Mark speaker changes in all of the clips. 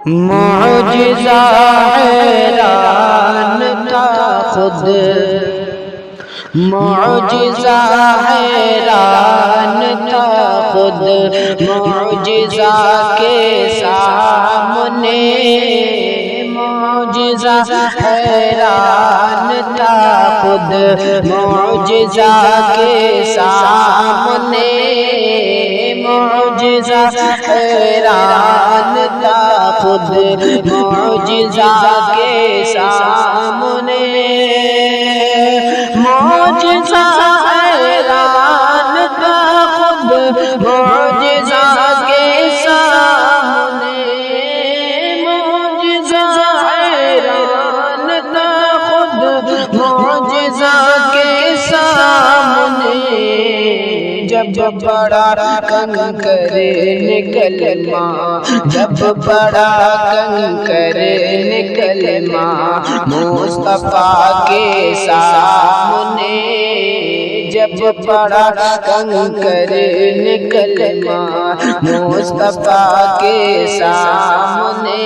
Speaker 1: معجزہ حیران تھا خود، معجزہ حیران تھا خود، معجزہ کے سامنے، معجزہ حیران تھا خود، معجزہ کے سامنے، معجزہ حیران تھا خود، معجزہ کے سامنے، معجزہ حیران تھا خود، معجزہ کے سامنے، معجزہ حیران تھا خود، معجزہ کے سامنے، جب بڑا کنکر کلمہ، جب بڑا کنکر کلمہ مصطفیٰ کے سامنے، جب بڑا کنکر کلمہ مصطفیٰ کے سامنے،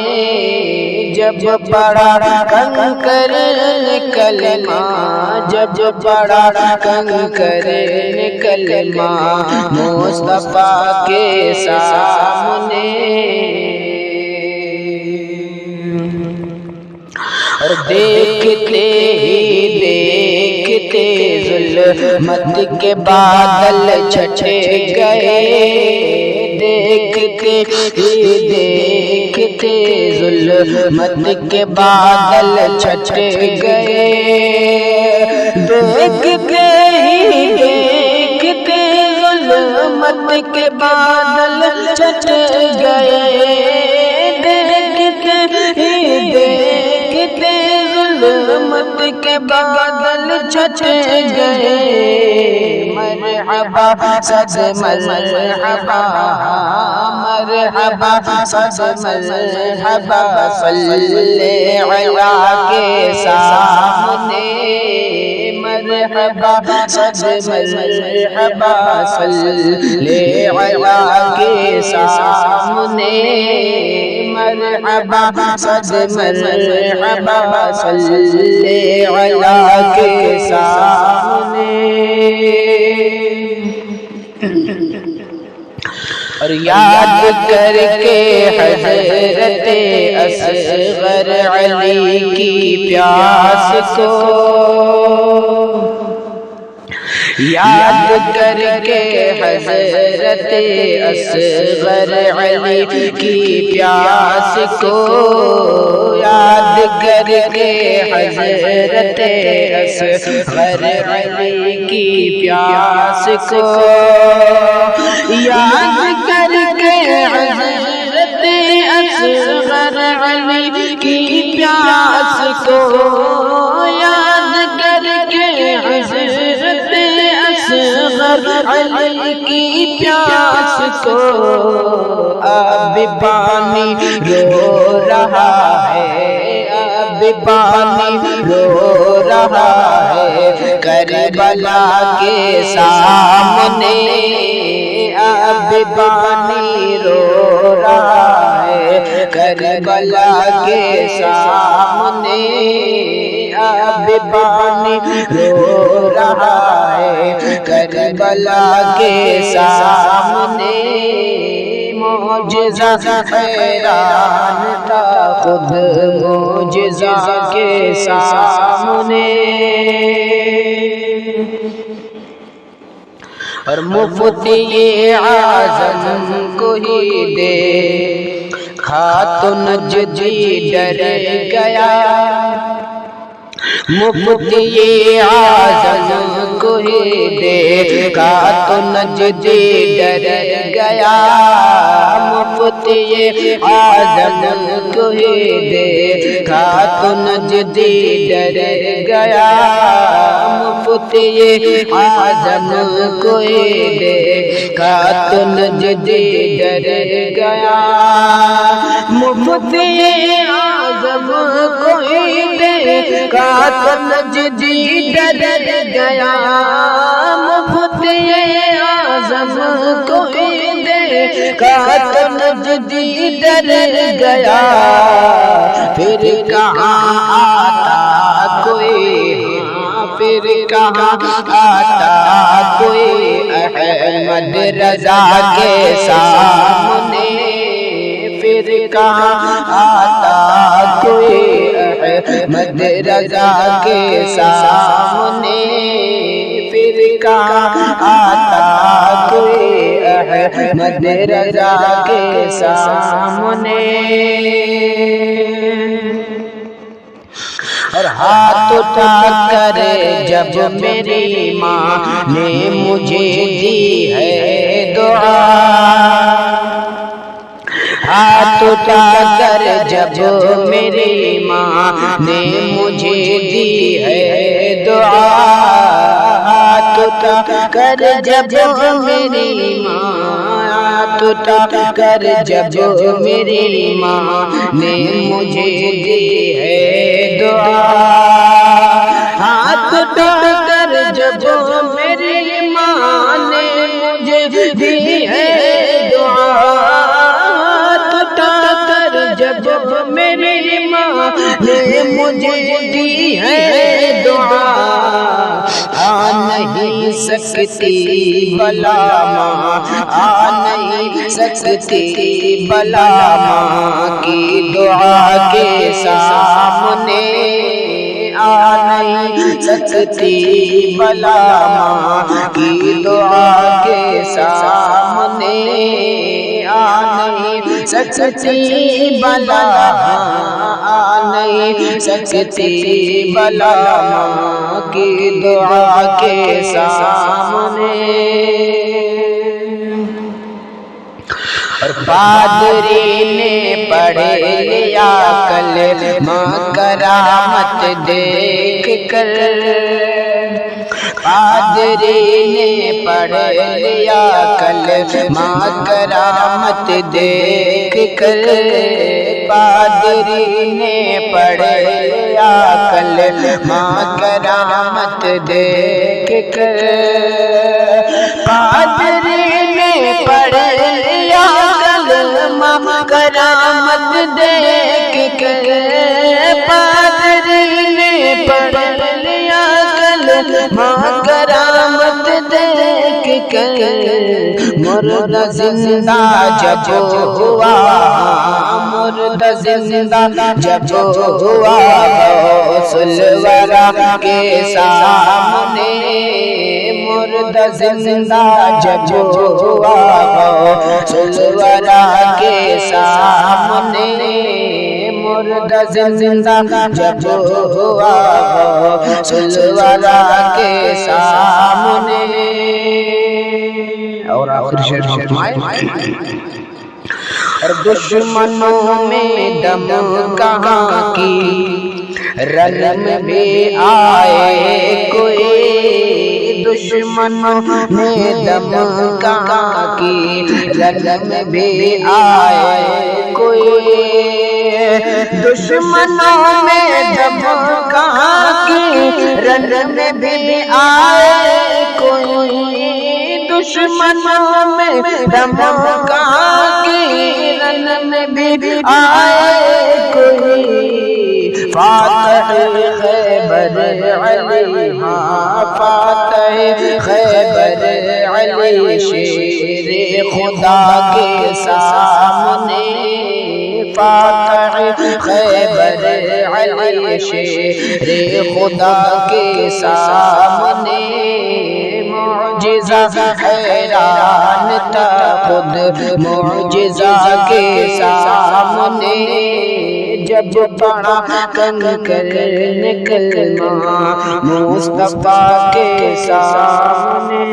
Speaker 1: جب بڑا کنکر کلمہ، جب بڑا کنکر کلمہ مصطفیٰ کے سامنے، اور دیکھتے ہی دیکھتے ظلمت کے بادل چھٹ گئے، دیکھتے ہی دیکھتے ظلمت کے بادل چھٹ گئے، دیکھتے ہی دیکھتے ظلمت کے بادل چھٹ گئے، دیکھتے ہی دیکھتے ظلمت کے بادل چھٹ گئے، مرحبا صد مرحبا، مرحبا صد مرحبا، صلی علی کے سامنے، مرحبا صد مرحبا، صلی علی کے سامنے، مرحبا صد مرحبا، صلی علی کے سامنے، اور یاد کر کے حضرت اصغر علی کی پیاس کو، یاد کر کے حضرت اصغر علی کی پیاس کو، یاد کر کے حضرت اصغر علی کی پیاس کو، یاد کر کے حضرت اصغر علی کی پیاس کو، یاد کر کے حضرت اصغر علی کی پیاس کو، اب پانی رو رہا ہے، اب پانی رو رہا ہے کربلا کے سامنے، اب پانی رو رہا ہے کربلا کے سامنے، اب پانی رو رہا ہے کربلا کے سامنے، معجزہ حیران تھا خود، معجزہ کے سامنے، اور مفتی اعظم کو ہی دیکھا تو نجدی ڈر گیا، مفتی اعظم کو ہی دیکھا تو نجدی ڈر گیا، مفتی اعظم کو ہی دیکھا تو نجدی ڈر گیا، مفتی اعظم کو ہی دیکھا تو نجدی ڈر گیا، مفتی اعظم کو ہی دیکھا تو نجدی ڈر گیا، مفتی اعظم کو ہی کا تو نجدی ڈر گیا، پھر کہاں آتا کوئی، پھر کہاں آتا کوئی احمد رضا کے سامنے، پھر کہاں آتا کوئی احمد رضا کے سامنے، پھر کہاں آتا کوئی احمد رضا کے سامنے۔ اور ہاتھ اٹھا کر جب میری ماں نے مجھے دی ہے دعا، ہاتھ اٹھا کر جب میری ماں نے مجھے دی ہے دعا، ہاتھ اٹھا کر جب میری ماں، ہاتھ اٹھا کر جب میری ماں نے مجھے دی ہے دعا، ہاتھ اٹھا کر جب میری ماں نے مجھے دی ہے دعا، ہاتھ اٹھا کر جب میری ماں نے مجھے دی ہے دعا، آ نہیں سکتی بلا ماں، آ نہیں سکتی بلا ماں کی دعا کے سامنے، آ نہیں سکتی بلا ماں کی دعا کے سامنے، آ نہیں سکتی بلا، آ نہیں سکتی بلا ماں کی دعا کے سامنے۔ اور پادری نے پڑھ لیا کلمہ کرامت دیکھ کر، پادری نے پڑھ لیا کلمہ کرامت دیکھ کر، پادری نے پڑھ لیا کلمہ کرامت دیکھ کر، پادری نے پڑھ لیا کلمہ کرامت دیکھ کر، پادری نے پڑھ لیا کلمہ کرامت دیکھ کر، مردہ زندہ جب ہوا، مردہ زندہ جب ہوا غوث الورا کے سامنے، مردہ زندہ جب ہوا غوث الورا کے سامنے، مردہ زندہ جب ہوا غوث الورا کے سامنے۔ اور آخر شعر فرمائے، اور دشمنوں میں دم کہاں کی رن میں بھی آئے کوئی، دشمنوں میں دم کہاں کی رن میں بھی آئے کوئی، دشمنوں میں دم کہاں کی رن میں بھی آئے کوئی، دشمنوں میں دم کہاں کی رن میں بھی آئے کوئی، فاتح خیبر علی، ہاں فاتح خیبر علی شیر خدا کے سامنے، فاتح خیبر علی شیر خدا کے سامنے، معجزہ حیران تھا خود معجزہ کے سامنے، جب پڑھا کنکر نے کلمہ مصطفیٰ کے سامنے۔